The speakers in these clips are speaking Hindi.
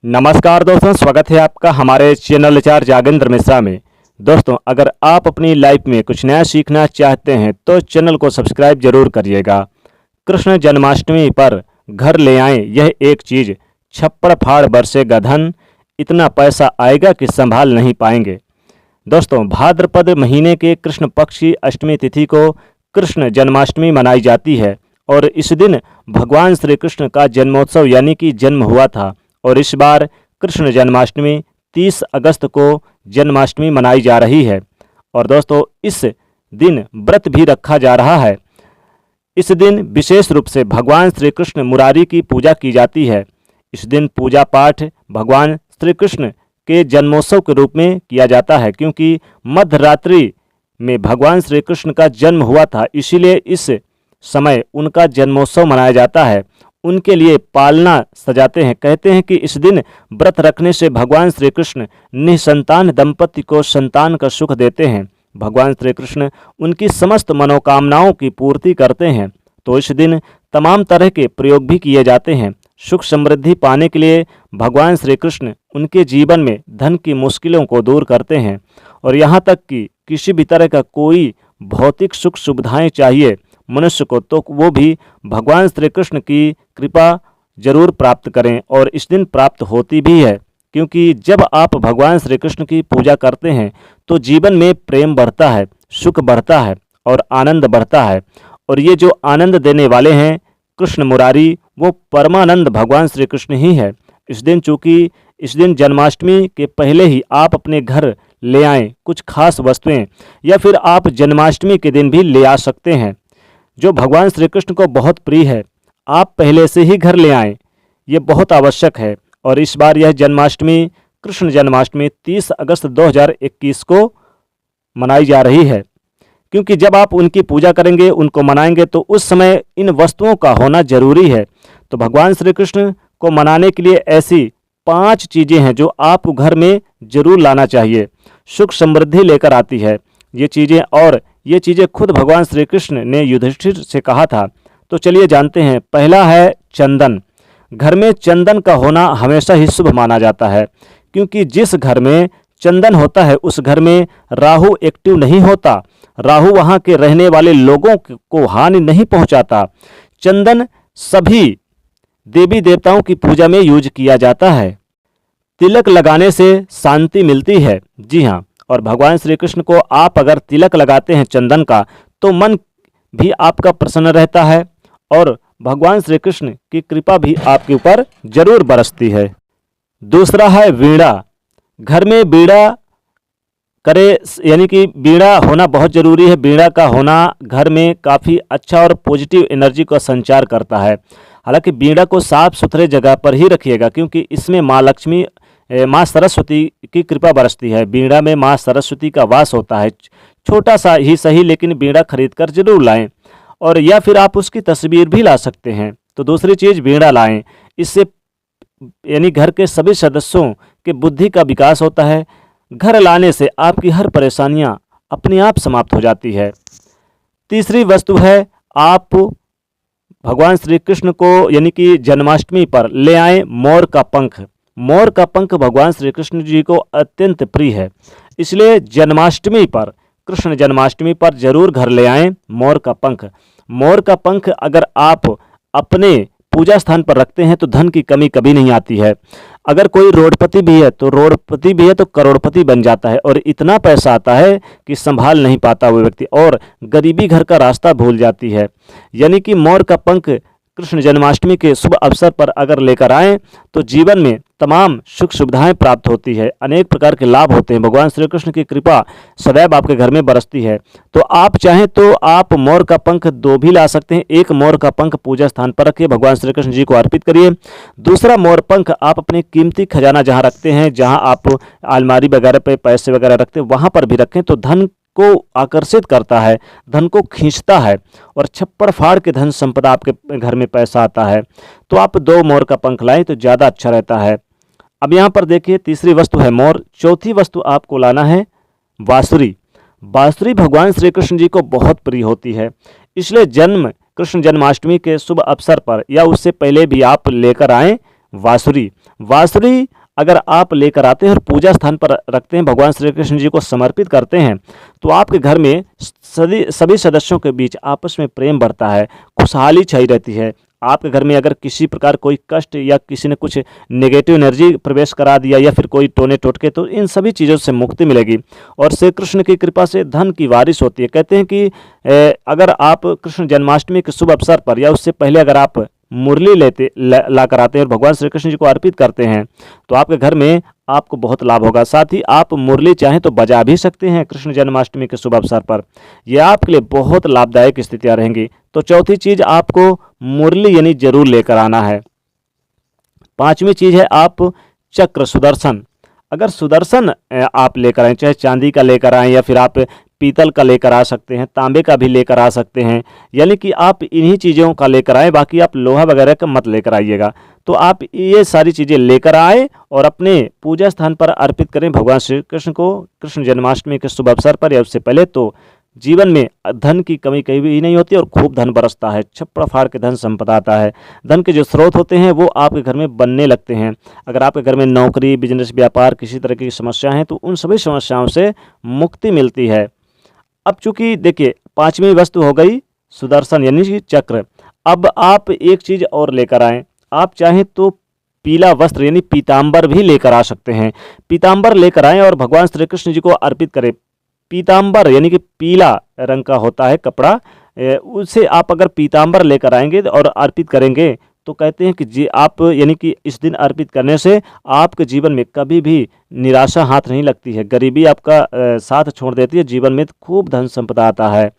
नमस्कार दोस्तों, स्वागत है आपका हमारे चैनल आचार्य जागेंद्र मिश्रा में। दोस्तों, अगर आप अपनी लाइफ में कुछ नया सीखना चाहते हैं तो चैनल को सब्सक्राइब जरूर करिएगा। कृष्ण जन्माष्टमी पर घर ले आएं यह एक चीज़, छप्पड़ फाड़ बरसेगा धन, इतना पैसा आएगा कि संभाल नहीं पाएंगे। दोस्तों, भाद्रपद महीने के कृष्ण पक्ष की अष्टमी तिथि को कृष्ण जन्माष्टमी मनाई जाती है और इस दिन भगवान श्री कृष्ण का जन्मोत्सव यानी कि जन्म हुआ था। और इस बार कृष्ण जन्माष्टमी 30 अगस्त को जन्माष्टमी मनाई जा रही है। और दोस्तों, इस दिन व्रत भी रखा जा रहा है। इस दिन विशेष रूप से भगवान श्री कृष्ण मुरारी की पूजा की जाती है। इस दिन पूजा पाठ भगवान श्री कृष्ण के जन्मोत्सव के रूप में किया जाता है, क्योंकि मध्यरात्रि में भगवान श्री कृष्ण का जन्म हुआ था, इसीलिए इस समय उनका जन्मोत्सव मनाया जाता है। उनके लिए पालना सजाते हैं। कहते हैं कि इस दिन व्रत रखने से भगवान श्री कृष्ण निसंतान दंपति को संतान का सुख देते हैं। भगवान श्री कृष्ण उनकी समस्त मनोकामनाओं की पूर्ति करते हैं। तो इस दिन तमाम तरह के प्रयोग भी किए जाते हैं। सुख समृद्धि पाने के लिए भगवान श्री कृष्ण उनके जीवन में धन की मुश्किलों को दूर करते हैं। और यहाँ तक कि किसी भी तरह का कोई भौतिक सुख सुविधाएं चाहिए मनुष्य को, तो वो भी भगवान श्री कृष्ण की कृपा जरूर प्राप्त करें। और इस दिन प्राप्त होती भी है, क्योंकि जब आप भगवान श्री कृष्ण की पूजा करते हैं तो जीवन में प्रेम बढ़ता है, सुख बढ़ता है और आनंद बढ़ता है। और ये जो आनंद देने वाले हैं कृष्ण मुरारी, वो परमानंद भगवान श्री कृष्ण ही है। इस दिन चूँकि इस दिन जन्माष्टमी के पहले ही आप अपने घर ले आएँ कुछ खास वस्तुएं, या फिर आप जन्माष्टमी के दिन भी ले आ सकते हैं जो भगवान श्री कृष्ण को बहुत प्रिय है। आप पहले से ही घर ले आएं, ये बहुत आवश्यक है। और इस बार यह जन्माष्टमी कृष्ण जन्माष्टमी 30 अगस्त 2021 को मनाई जा रही है, क्योंकि जब आप उनकी पूजा करेंगे, उनको मनाएंगे, तो उस समय इन वस्तुओं का होना जरूरी है। तो भगवान श्री कृष्ण को मनाने के लिए ऐसी 5 चीज़ें हैं जो आपको घर में जरूर लाना चाहिए। सुख समृद्धि लेकर आती है ये चीज़ें, और ये चीज़ें खुद भगवान श्री कृष्ण ने युधिष्ठिर से कहा था। तो चलिए जानते हैं। पहला है चंदन। घर में चंदन का होना हमेशा ही शुभ माना जाता है, क्योंकि जिस घर में चंदन होता है उस घर में राहु एक्टिव नहीं होता। राहु वहाँ के रहने वाले लोगों को हानि नहीं पहुँचाता। चंदन सभी देवी देवताओं की पूजा में यूज किया जाता है। तिलक लगाने से शांति मिलती है। जी हाँ, और भगवान श्री कृष्ण को आप अगर तिलक लगाते हैं चंदन का, तो मन भी आपका प्रसन्न रहता है और भगवान श्री कृष्ण की कृपा भी आपके ऊपर जरूर बरसती है। दूसरा है वीणा। घर में वीणा करे, यानी कि वीणा होना बहुत ज़रूरी है। वीणा का होना घर में काफ़ी अच्छा और पॉजिटिव एनर्जी का संचार करता है। हालांकि वीणा को साफ सुथरे जगह पर ही रखिएगा, क्योंकि इसमें माँ लक्ष्मी, माँ सरस्वती की कृपा बरसती है। वीणा में माँ सरस्वती का वास होता है। छोटा सा ही सही, लेकिन वीणा खरीद कर जरूर लाएं, और या फिर आप उसकी तस्वीर भी ला सकते हैं। तो दूसरी चीज़ वीणा लाएं। इससे यानी घर के सभी सदस्यों के बुद्धि का विकास होता है। घर लाने से आपकी हर परेशानियां अपने आप समाप्त हो जाती है। तीसरी वस्तु है, आप भगवान श्री कृष्ण को यानी कि जन्माष्टमी पर ले आएं मोर का पंख। मोर का पंख भगवान श्री कृष्ण जी को अत्यंत प्रिय है, इसलिए जन्माष्टमी पर, कृष्ण जन्माष्टमी पर जरूर घर ले आएं मोर का पंख। मोर का पंख अगर आप अपने पूजा स्थान पर रखते हैं तो धन की कमी कभी नहीं आती है। अगर कोई रोडपति भी है तो करोड़पति बन जाता है, और इतना पैसा आता है कि संभाल नहीं पाता वो व्यक्ति, और गरीबी घर का रास्ता भूल जाती है। यानी कि मोर का पंख कृष्ण जन्माष्टमी के शुभ अवसर पर अगर लेकर आएं तो जीवन में तमाम सुख सुविधाएं प्राप्त होती है, अनेक प्रकार के लाभ होते हैं। भगवान श्री कृष्ण की कृपा सदैव आपके घर में बरसती है। तो आप चाहें तो आप मोर का पंख 2 भी ला सकते हैं। एक मोर का पंख पूजा स्थान पर रखिए, भगवान श्री कृष्ण जी को अर्पित करिए। दूसरा मोर पंख आप अपने कीमती खजाना जहाँ रखते हैं, जहाँ आप अलमारी वगैरह पे पैसे वगैरह रखते हैं, वहाँ पर भी रखें, तो धन को आकर्षित करता है, धन को खींचता है, और छप्पड़ फाड़ के धन संपदा आपके घर में पैसा आता है। तो आप 2 मोर का पंख लाएं तो ज़्यादा अच्छा रहता है। अब यहाँ पर देखिए, तीसरी वस्तु है मोर। चौथी वस्तु आपको लाना है बांसुरी। बांसुरी भगवान श्री कृष्ण जी को बहुत प्रिय होती है, इसलिए कृष्ण जन्माष्टमी के शुभ अवसर पर या उससे पहले भी आप लेकर आएं बांसुरी। बांसुरी अगर आप लेकर आते हैं और पूजा स्थान पर रखते हैं, भगवान श्री कृष्ण जी को समर्पित करते हैं, तो आपके घर में सभी सदस्यों के बीच आपस में प्रेम बढ़ता है, खुशहाली छाई रहती है। आपके घर में अगर किसी प्रकार कोई कष्ट या किसी ने कुछ नेगेटिव एनर्जी प्रवेश करा दिया या फिर कोई टोने टोटके, तो इन सभी चीज़ों से मुक्ति मिलेगी और श्री कृष्ण की कृपा से धन की बारिश होती है। कहते हैं कि अगर आप कृष्ण जन्माष्टमी के शुभ अवसर पर या उससे पहले अगर आप मुरली ला कर आते हैं और भगवान श्री कृष्ण जी को अर्पित करते हैं, तो आपके घर में आपको बहुत लाभ होगा। साथ ही आप मुरली चाहें तो बजा भी सकते हैं कृष्ण जन्माष्टमी के शुभ अवसर पर, यह आपके लिए बहुत लाभदायक स्थितियां रहेंगी। तो चौथी चीज़, आपको मुरली यानी जरूर लेकर आना है। पांचवी चीज़ है आप चक्र सुदर्शन। अगर सुदर्शन आप लेकर आएँ, चाहे चांदी का लेकर आएँ या फिर आप पीतल का लेकर आ सकते हैं, तांबे का भी लेकर आ सकते हैं, यानी कि आप इन्हीं चीज़ों का लेकर आएँ, बाकी आप लोहा वगैरह का मत लेकर आइएगा। तो आप ये सारी चीज़ें लेकर आए और अपने पूजा स्थान पर अर्पित करें भगवान श्री कृष्ण को कृष्ण जन्माष्टमी के शुभ अवसर पर या उससे पहले, तो जीवन में धन की कमी कहीं भी नहीं होती और खूब धन बरसता है, छप्पड़ फाड़ के धन संपदा आता है। धन के जो स्रोत होते हैं वो आपके घर में बनने लगते हैं। अगर आपके घर में नौकरी, बिजनेस, व्यापार, किसी तरह की समस्या है, तो उन सभी समस्याओं से मुक्ति मिलती है। अब चूंकि देखिए, पांचवी वस्तु हो गई सुदर्शन यानी कि चक्र। अब आप एक चीज़ और लेकर आएँ, आप चाहें तो पीला वस्त्र यानी पीताम्बर भी लेकर आ सकते हैं। पीताम्बर लेकर आएँ और भगवान श्री कृष्ण जी को अर्पित करें। पीताम्बर यानी कि पीला रंग का होता है कपड़ा, उससे आप अगर पीताम्बर लेकर आएंगे और अर्पित करेंगे, तो कहते हैं कि आप यानी कि इस दिन अर्पित करने से आपके जीवन में कभी भी निराशा हाथ नहीं लगती है, गरीबी आपका साथ छोड़ देती है, जीवन में खूब धन संपदा आता है।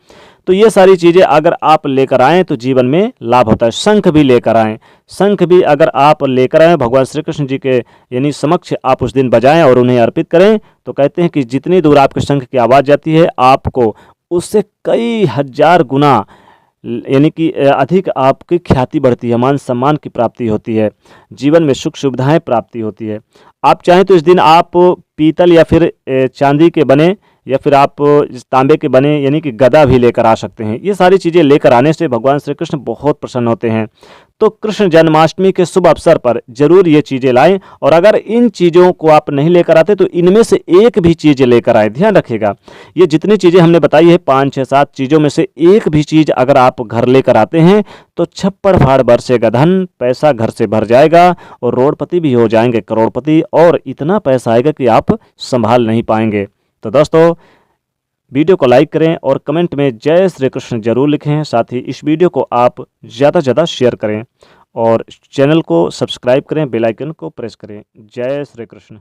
तो ये सारी चीज़ें अगर आप लेकर आएँ तो जीवन में लाभ होता है। शंख भी लेकर आएँ, शंख भी अगर आप लेकर आएँ भगवान श्री कृष्ण जी के यानी समक्ष आप उस दिन बजाएं और उन्हें अर्पित करें, तो कहते हैं कि जितनी दूर आपके शंख की आवाज़ जाती है, आपको उससे कई हजार गुना यानी कि अधिक आपकी ख्याति बढ़ती है, मान सम्मान की प्राप्ति होती है, जीवन में सुख सुविधाएं प्राप्ति होती है। आप चाहें तो इस दिन आप पीतल या फिर चांदी के बने या फिर आप तांबे के बने यानी कि गदा भी लेकर आ सकते हैं। ये सारी चीज़ें लेकर आने से भगवान श्री कृष्ण बहुत प्रसन्न होते हैं। तो कृष्ण जन्माष्टमी के शुभ अवसर पर जरूर ये चीज़ें लाएं, और अगर इन चीज़ों को आप नहीं लेकर आते तो इनमें से एक भी चीज़ लेकर आए। ध्यान रखिएगा, ये जितनी चीज़ें हमने बताई है 5, 6, 7 चीज़ों में से एक भी चीज़ अगर आप घर लेकर आते हैं तो छप्पड़ फाड़ बरसेगा धन, पैसा घर से भर जाएगा और रोडपति भी हो जाएंगे, करोड़पति, और इतना पैसा आएगा कि आप संभाल नहीं पाएंगे। तो दोस्तों, वीडियो को लाइक करें और कमेंट में जय श्री कृष्ण जरूर लिखें। साथ ही इस वीडियो को आप ज़्यादा से ज़्यादा शेयर करें और चैनल को सब्सक्राइब करें, बेल आइकन को प्रेस करें। जय श्री कृष्ण।